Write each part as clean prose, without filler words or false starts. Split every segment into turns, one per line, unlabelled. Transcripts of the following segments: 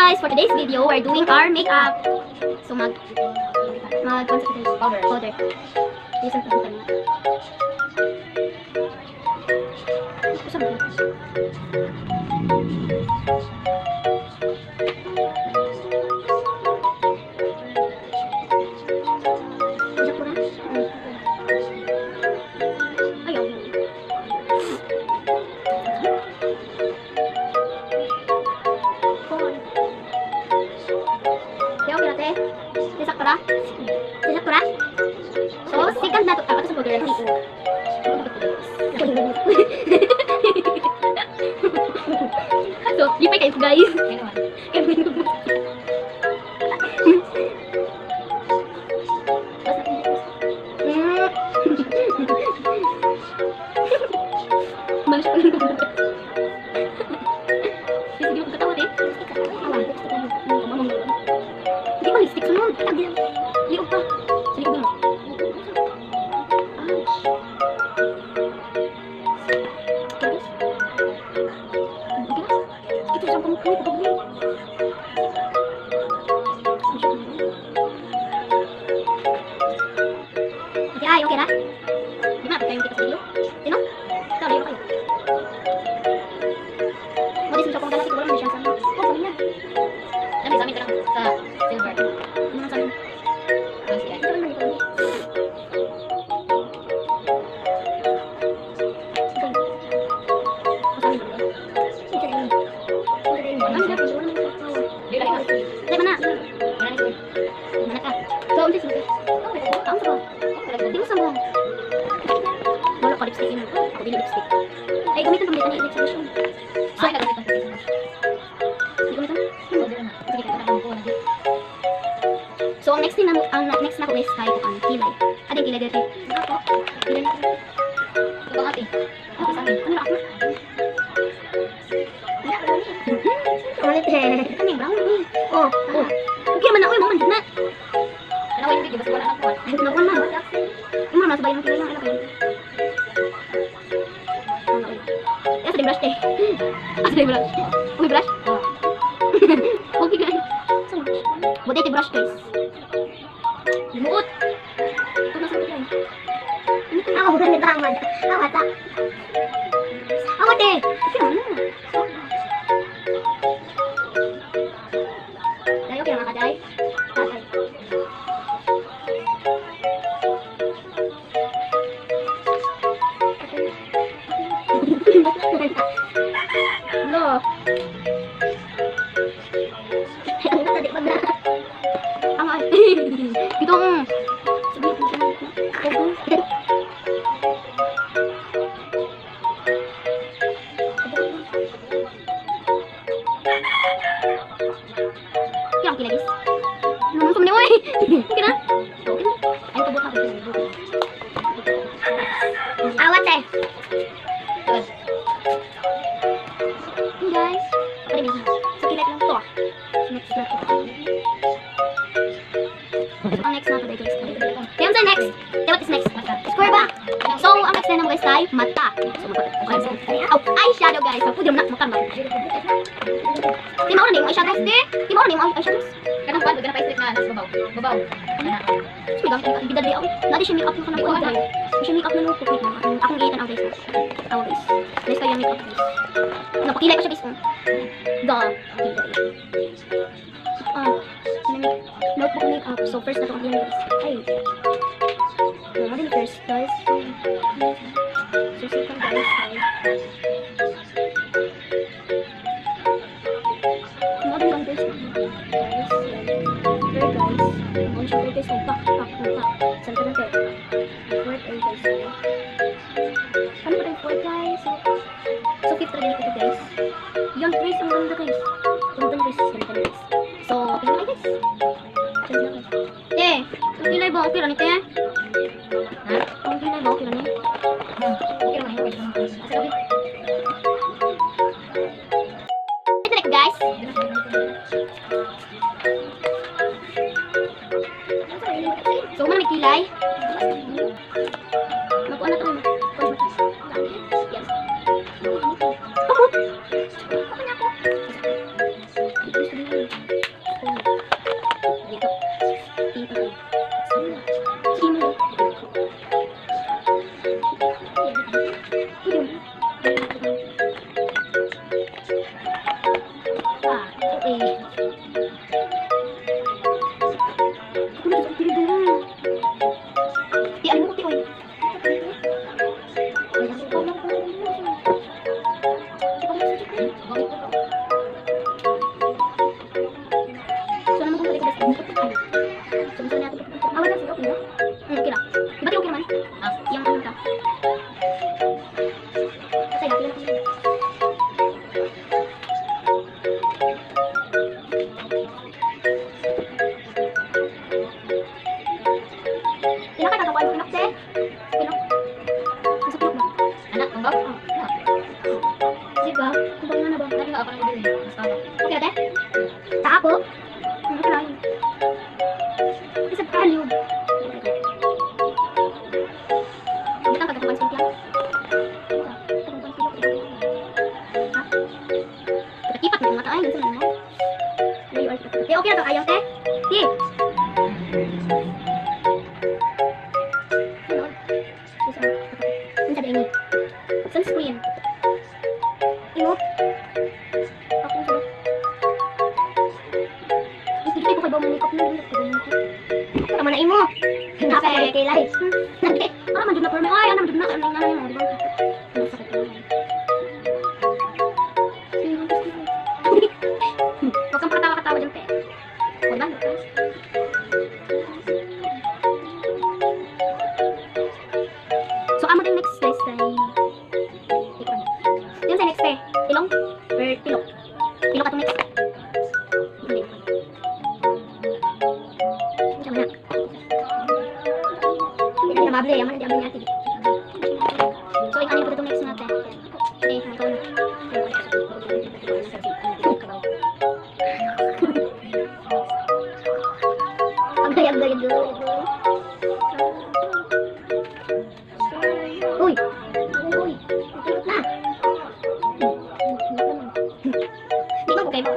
guys, for today's video, we're doing our makeup. So powder. Listen to me. So, second na ito. Ito sa powder. So, lipay kayo guys. Malas ko lang kumbukas. Sige mo katawa eh. Hindi ko lipstick sunod. Liog pa. Sige ba? Ay, okay na? Di ba? Pagkain kita sa video? Sino? Ito, layo kayo. Modis mo siya kung galaki ko lang. Hindi siya sa sabi niya. Dami sa amin ka lang sa silver. Ano naman sa amin? Ito lang man ito. Ay, gamitan pang dito na exhibition. So, ay, gamitan pang dito. So, ang next na ko is kay ko ang kilay. Ading kilay dito. Ako. Kilay na. Ito ate. Ate sa amin. Ano na ako? Ulit eh. Kani brown eh. Oh. Okay man na oy, mo man na. Ano yung video basta wala na ko. Ay, nakuha na. Yung mga sabay ng kilay lang ala. Di brush deh. Asli brush. Uy brush. Okay guys. Buti ito brush guys. Limuot. Ito na sa guys. Ako bukan ni Tamad. Awat ah. Awat deh. Dayo kaya makaday. Tatay. No. Ang tadi pa na. Ang ay. Gitong. Sabi ko siya. Kaya ang kilagis. Naman ko maniway. Kina? Ay, tubot ako. Awat eh. Guys, apa ini? Sekilat lang to. Next na to. Ang next na to guys. Yan sa next. What is next? Square ba? So, ang next na naman guys ay mata. So, eyeshadow guys. Ang pwede mo na makan ba? Di mo na yung eyeshadows di? Di mo na yung eyeshadows? Kanang pa, magana pa isip na nasa babaw. Babaw. May gamit yung bidad liyaw. Nadi siya make up yung kanang buwan guys. Siya make up na nung pupit na. Akong giitan ang guys. Ako guys. Guys kayo make up guys. Napakilay ko siya guys. Notebook makeup. So first na ito ang guys. Ay. Ano din first guys. So second guys. Ano din lang guys. Third guys. Ano siya guys. Pak. Saan ka natin? Fourth ay guys. Ano ba tayo fourth guys? So fifth rin ito guys. Yung guys, ang ganda guys. Ganda guys. So, okay na guys. Ang kilay ba? Okay lang ito eh. Ha? Ang kilay ba? Okay lang eh. Okay lang eh. Ito na guys. So, may kilay. Nakuha na ito. Yes. Ako na ako. Dito. Dito. Simple. Okay. Di ano mo ti oy. So naman kung balik ko. So natin. Awan na siya okay na. Okay lang. Di ba okay naman? Yung ano ka. Kasi dati lang kasi. Pinaka tatakuan ko pinakte. Pinok. Sa pinok ba? Anak, tumbok? Diba? Tumbok na ba? Dati nga ako nang bibili. Okay ate? Sa ako? Okay lang. Isa pa kalyo. Kita ang kagatukan sila. Ha? Katipat na mata ay. Gansan mo. Okay na to ayaw te. Ti. Ano sabi ini? Sunscreen. Imo? Ako sa. Hindi ko kay bawo makeup na. Tama na imo. Napa kay light. Ah, man na perme. Ay, ano man na ano di ba? Huwag kang katawa-katawa dyan, te. Wala, so, amo din next guys ay yun sa next eh. Tilong? Or tilok? Tilok atong next. Hindi. Diyan na. Hindi na mabli. Yaman na diyan natin. So, yung ano yung itong next natin. Okay, ito na. Agay. Uy! Uy! Tilok na! Di ba bukay mo?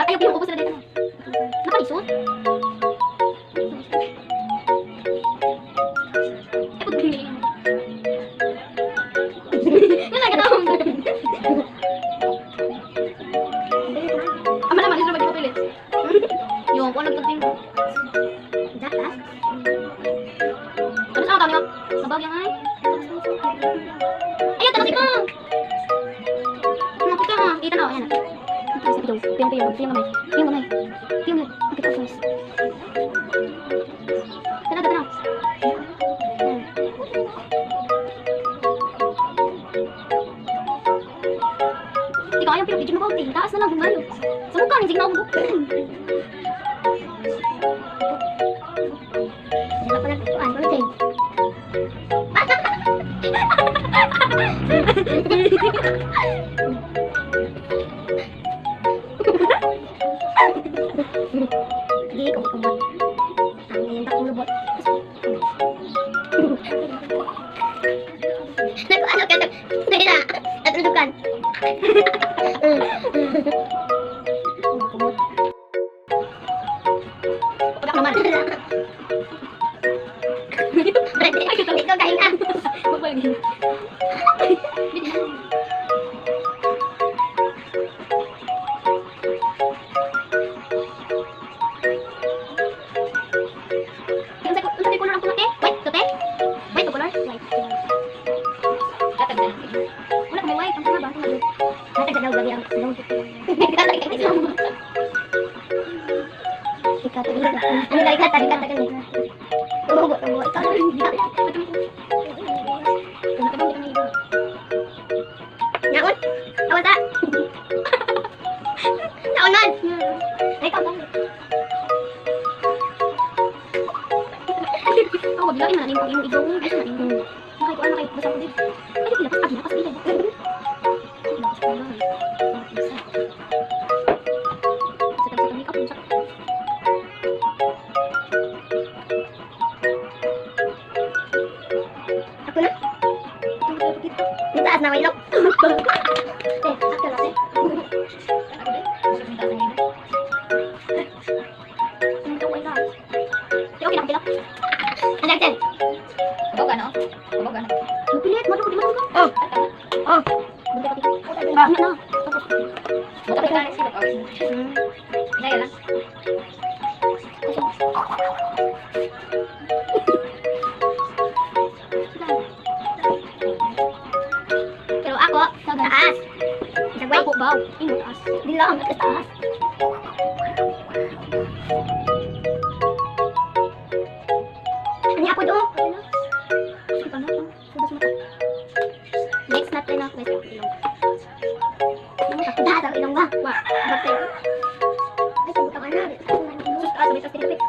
Ayaw pinong sila dito. Nakalisod? Naman, isra ba di ko pilit? Yung, kung nagtagping ko. Jack, ha? Tapos kami, mabag yung ay. Ayun, tanong ko! Nakita mo, kita na, ayan. Piyong gamay. Nakita ko first. Tanaw. Ikaw ayaw pinag-video mo ba? Taas na lang, humayo. Sa mukha, hindi na ako bukod. Diba pa nagpuan, protein. Hindi ko kumot. Ang ngayon takong lubot. Nagpaano ka? Dahil na, natuludukan. Kumot. Pagka naman. Ikaw kain ka. Yung color ang puti? White to te? White to color? White. Katag na. Wala kami white. Ang tanga ba? Katag na daw gabi ang salong. Katag na isang. Ikatag na. Ano na ikatag? Ikatag na. Tubo. Ikaw na. Naon? Awan ta? Naon man? Ay, ikaw ba? Ako, bilain na nanin ko yung igong. Gusto na yung nakay ko, nakay basa ko din. Ay, di lapas, agi lapas din. Lapas ko lang. Isa. Sa makeup, yung sakit. Ako na. Yung taas na may lock. Ako na. Okay lang, pilak. Ano yan?
Kabog ano? Kabog ano?
Mapilit, mo di mo ko. Oh. Bunda pati. Ano na?
Magkapit na sila. Inaya lang.
Pero ako, sa taas. Sagway. Ako baw. Ino taas. Di lang, at taas. Ano ako doon? Next natin na guys, ang ilong. Dahil ang ilong ba? Wa, bakit? Ay, sabutang ano. Sus, sabay tas tinapit.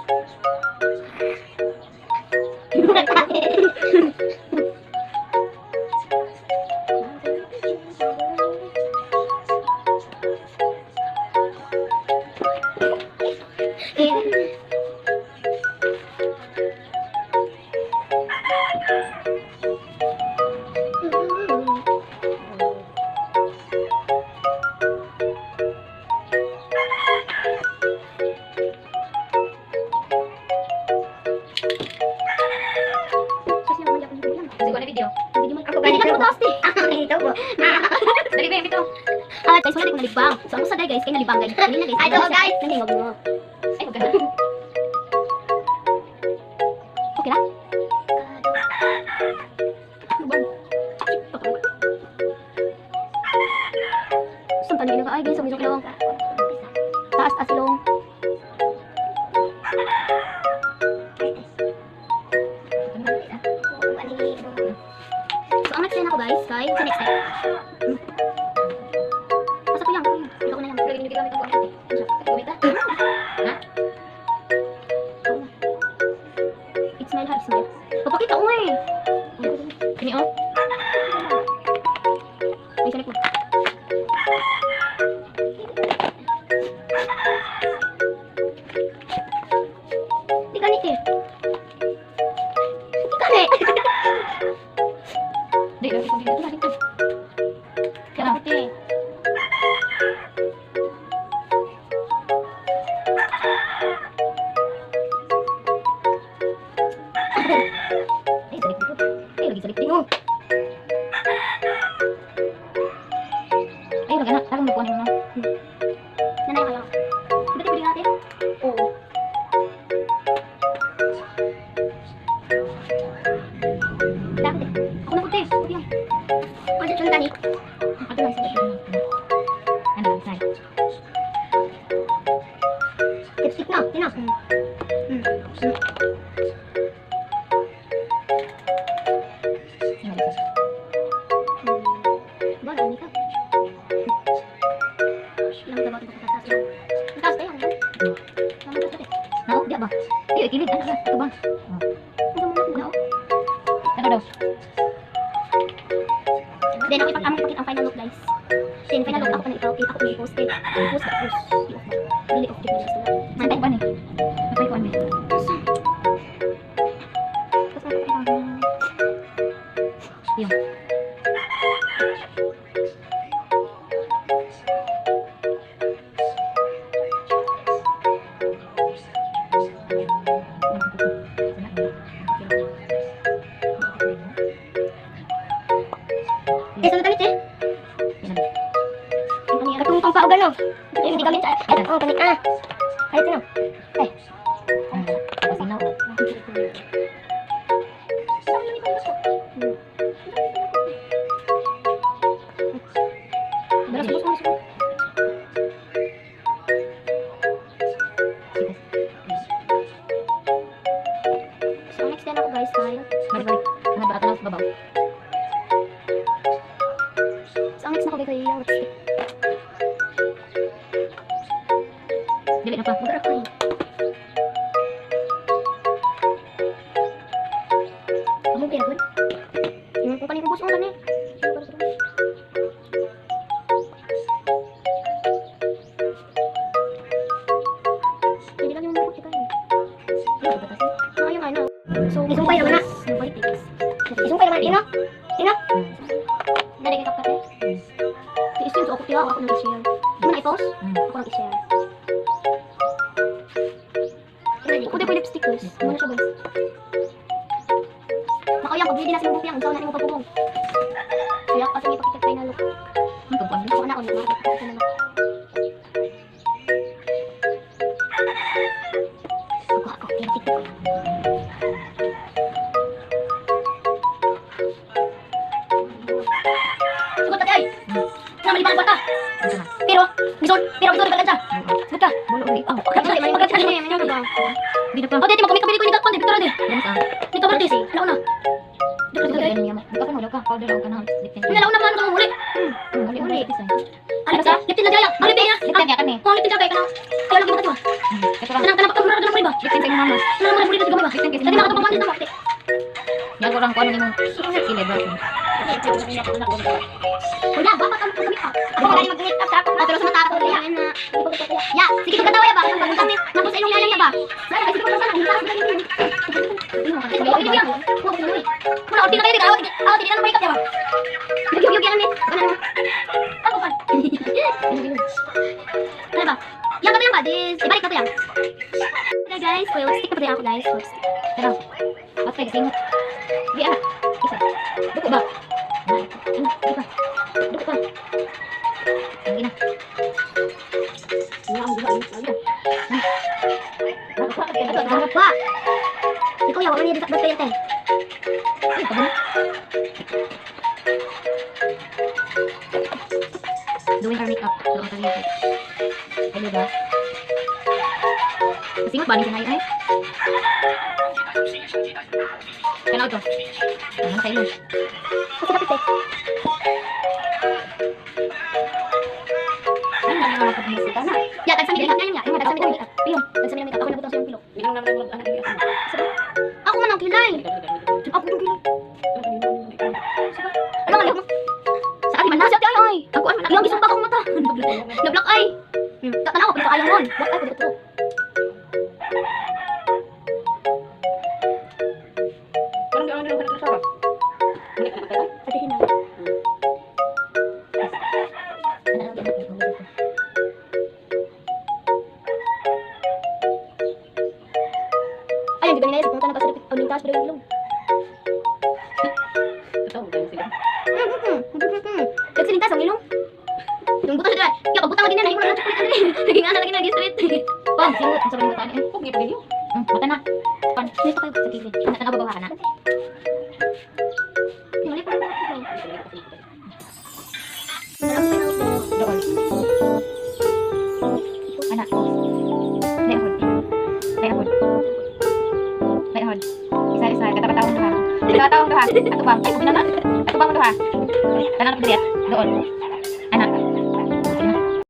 Kasi ko na video.
Ako ganito mo toast eh. Ako ganito po.
Dali ba yung video?
Guys, wala din nalibang. So, ang usa day guys, kay nalibang guys. Kanina guys.
Ay, oo, guys.
Nalibang mo.
Ay, huwag ka na.
Okay lang? Lubang. Saan pa nilong? Ay, guys, sumisok ilong. Taas, taas ilong. So, ang next line ako guys, kay sa next step. Basta ko yan. Ito ko na lang.
Pero hindi gamit ang gamit. Gamit na? Ha?
It's smile ha, smile. Papakita ko eh.
Kini oh.
May sanik mo. Di ganit eh. Di ganit.
Di, gamit ko video.
Ganit eh. Ganit eh.
Ay, salit dito. Ay, lagi salit dito. Ay, magana. Tarong magkuhan mo na.
Nanay kayo. Ba't pwede natin? Oo. Dapat eh. Ako na puti. Puti yan. Ano dyan tani?
Ato lang salit dito. Ano lang, side.
Lipstick na. Yan na.
Ano lang,
Ba, nani ka? Ilang dapat ito sa taas. Ang taas kaya. Ang taas kaya.
Nao, di ba? Di, kilid. Ano lang, ito ba?
Ano mo na?
Ano daw?
Then ako ipakita ang final look guys. Then final look ako pa na ikaw. Ako pa i-post eh. Post ka post. Delete off the guys.
Mantay ko ano eh. Mantay ko ano eh. Yung.
Eh, sunod damit eh. Katungtong pa o gano'n. Eh, hindi gamit. Oh, gamit ah. Ay, ito na. Ay.
Kasinaw ko.
Balas mo, balas mo. So, next din ako guys, kaya.
Balik-balik. Ano ba? Ato lang sa babaw.
So, ang next na ako kay yung lipstick.
Dili na pa.
Mag-arap ko yun. Ang pinagod. Yung kung kanina ubos mo lang eh. Hindi lang yung mga kutika eh. So, yung ano. So, isumpay naman na. Yung balik guys. Isumpay naman, ino? Ino? Nari kay kapkat eh. I-stream so ako tiyo, ako nang i-share. Di mo na i-post? Ako nang i-share. Ako din po lipstick guys. Muna siya guys. Nakayang, pag-ready na siya bukiyang, unsaw na mo pagpupong. Kaya kasi may pakitag tayo na look. Ako na, ulit makakita ko na look. Ako, TikTok ko. Sugot ka ay! Namalibang bata! Pero, bisol ka lang siya. Sugot ka. Hindi na pa. O, dito mo kami ko yung nagkakon, Victor Ade. Nito ba dito? Ano na? Nalaw na paano ka muli? Ano ka? Liptin na jaya. Ang liptin na. Liptin ka kami. Kung liptin ka kayo. Kaya lagi mo ka. Tanang pagkamura ka na muli ba? Liptin ka mama. Tanang muli dito ba? Liptin ka. Dali makatapang dito mo.
Yan ko lang kung ano yung i-level.
Wala, baka kami kami pa. Ako kaya mag-meet up sa ako. Pero sa mata ako kaya na. Ya, sige ko katawa ya ba? Kung kami napos sa inyong yalang ya ba? Sana kasi ko sana hinta sa ganyan. Wala orti na kayo dito. Awat din na makeup ya ba? Yugi ano ni? Ano pa? Ano ba? Yang kata yang ba? Ibalik na to yang. Okay guys, lipstick pa ako guys.
Pero, bakit kayo tingin? Di ah, isa. Duko ba? Duko ba? Hindi na.
Ano ba? Ikaw yaw, ano niya dito kayo ten?
Ay, ito ba? Doing our makeup. Doon sa liit. Ay, diba? Kasingot ba? Hindi siya ay? Kailangan ito. Ano sa ilo?
Kasi kapit eh.
Ay, nakakapag musika na.
Ya, tagsa mi makeup niya. Yung tagsa mi makeup. Piyo, tagsa mi makeup. Ako nabutang sa yung pilo. Ako man ang kilay. Ako ang kilay. Ano nga mo? Sa akin man na, sa atin ay. Ako ay, yung gisong pa akong mata. Na-block ay. Tanaw ko, pero ayaw mo. Block ay, pwede ito. Patihin na. Ayun, di ba nila pumunta na pa sa Olintas, pero yung ilong. Nagsilintas ang ilong. Yung buta siya, kaya pagbutang lagi na, nahin mo na chocolate na rin. Naging ana lagi na, nag-street.
Pag, sino, ang sabi mo tayo, eh, huwag niya pagilyo. Mata na. Pan,
Dito kayo sa kilid.
mata na babawa ka na.
Mali pa rin ako.
Doon. Anak. Leahod. Leahod. Leahod. Isa-isa. Kata-katawang doha. Kata-katawang doha. Atubang. Ay, kubina na. Atubang mo doha. Tanang na pagdiyat. Doon.